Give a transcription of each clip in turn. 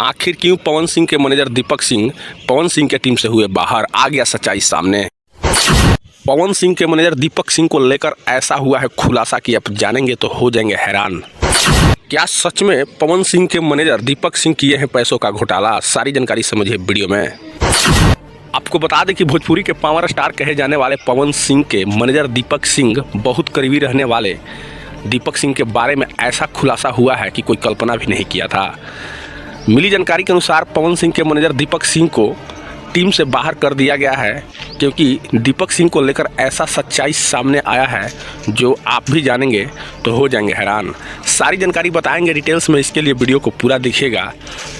आखिर क्यों पवन सिंह के मैनेजर दीपक सिंह पवन सिंह के टीम से हुए बाहर? आ गया सच्चाई सामने। पवन सिंह के मैनेजर दीपक सिंह को लेकर ऐसा हुआ है खुलासा कि आप जानेंगे तो हो जाएंगे हैरान। क्या सच में पवन सिंह के मैनेजर दीपक सिंह किए हैं पैसों का घोटाला? सारी जानकारी समझिए वीडियो में। आपको बता दें कि भोजपुरी के पावर स्टार कहे जाने वाले पवन सिंह के मैनेजर दीपक सिंह बहुत करीबी रहने वाले दीपक सिंह के बारे में ऐसा खुलासा हुआ है कि कोई कल्पना भी नहीं किया था। मिली जानकारी के अनुसार पवन सिंह के मैनेजर दीपक सिंह को टीम से बाहर कर दिया गया है, क्योंकि दीपक सिंह को लेकर ऐसा सच्चाई सामने आया है जो आप भी जानेंगे तो हो जाएंगे हैरान। सारी जानकारी बताएंगे डिटेल्स में, इसके लिए वीडियो को पूरा देखिएगा।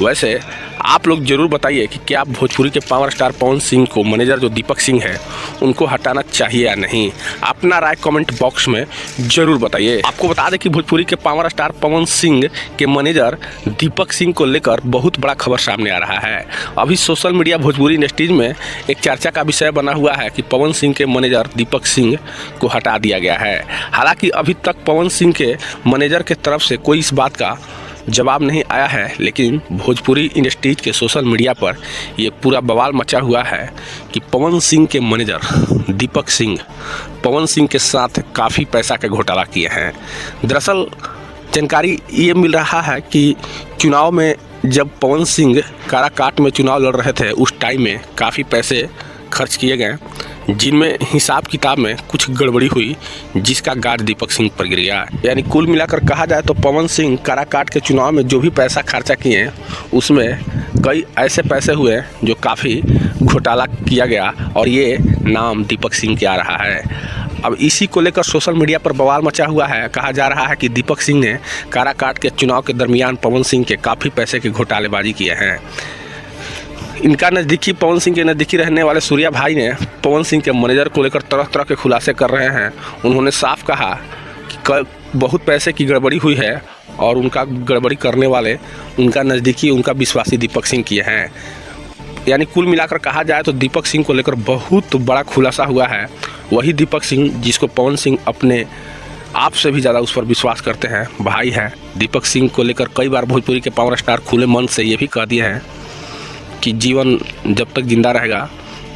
वैसे आप लोग जरूर बताइए कि क्या भोजपुरी के पावर स्टार पवन सिंह को मैनेजर जो दीपक सिंह है उनको हटाना चाहिए या नहीं? अपना राय कमेंट बॉक्स में जरूर बताइए। आपको बता दें कि भोजपुरी के पावर स्टार पवन सिंह के मैनेजर दीपक सिंह को लेकर बहुत बड़ा खबर सामने आ रहा है। अभी सोशल मीडिया भोजपुरी इंडस्ट्रीज में एक चर्चा का विषय बना हुआ है कि पवन सिंह के मैनेजर दीपक सिंह को हटा दिया गया है। हालांकि अभी तक पवन सिंह के मैनेजर के तरफ से कोई इस बात का जवाब नहीं आया है, लेकिन भोजपुरी इंडस्ट्रीज के सोशल मीडिया पर ये पूरा बवाल मचा हुआ है कि पवन सिंह के मैनेजर दीपक सिंह पवन सिंह के साथ काफ़ी पैसा का घोटाला किए हैं। दरअसल जानकारी ये मिल रहा है कि चुनाव में जब पवन सिंह काराकाट में चुनाव लड़ रहे थे उस टाइम में काफ़ी पैसे खर्च किए गए, जिनमें हिसाब किताब में कुछ गड़बड़ी हुई, जिसका गार्ड दीपक सिंह पर गिर गया। यानी कुल मिलाकर कहा जाए तो पवन सिंह काराकाट के चुनाव में जो भी पैसा खर्चा किए उसमें कई ऐसे पैसे हुए जो काफ़ी घोटाला किया गया, और ये नाम दीपक सिंह के आ रहा है। अब इसी को लेकर सोशल मीडिया पर बवाल मचा हुआ है। कहा जा रहा है कि दीपक सिंह ने काराकाट के चुनाव के दरमियान पवन सिंह के काफ़ी पैसे की घोटालेबाजी किए हैं। इनका नज़दीकी पवन सिंह के नज़दीकी रहने वाले सूर्या भाई ने पवन सिंह के मैनेजर को लेकर तरह तरह के खुलासे कर रहे हैं। उन्होंने साफ कहा कि बहुत पैसे की गड़बड़ी हुई है और उनका गड़बड़ी करने वाले उनका नज़दीकी उनका विश्वासी दीपक सिंह किए हैं। यानी कुल मिलाकर कहा जाए तो दीपक सिंह को लेकर बहुत बड़ा खुलासा हुआ है। वही दीपक सिंह जिसको पवन सिंह अपने आप से भी ज़्यादा उस पर विश्वास करते हैं, भाई हैं। दीपक सिंह को लेकर कई बार भोजपुरी के पावर स्टार खुले मन से ये भी कह दिए हैं कि जीवन जब तक जिंदा रहेगा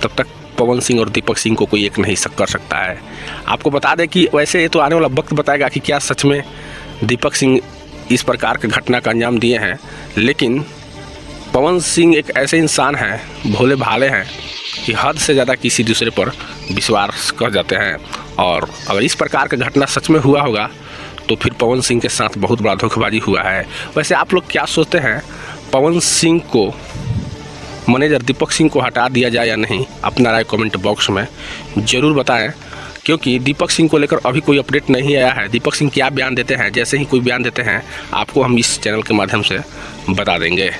तब तक पवन सिंह और दीपक सिंह को कोई एक नहीं कर सकता है। आपको बता दें कि वैसे ये तो आने वाला वक्त बताएगा कि क्या सच में दीपक सिंह इस प्रकार के घटना का अंजाम दिए हैं, लेकिन पवन सिंह एक ऐसे इंसान हैं, भोले भाले हैं कि हद से ज़्यादा किसी दूसरे पर विश्वास कर जाते हैं। और अगर इस प्रकार का घटना सच में हुआ होगा तो फिर पवन सिंह के साथ बहुत बड़ा धोखेबाजी हुआ है। वैसे आप लोग क्या सोचते हैं, पवन सिंह को मैनेजर दीपक सिंह को हटा दिया जाए या नहीं? अपना राय कमेंट बॉक्स में ज़रूर बताएं, क्योंकि दीपक सिंह को लेकर अभी कोई अपडेट नहीं आया है। दीपक सिंह क्या बयान देते हैं, जैसे ही कोई बयान देते हैं आपको हम इस चैनल के माध्यम से बता देंगे।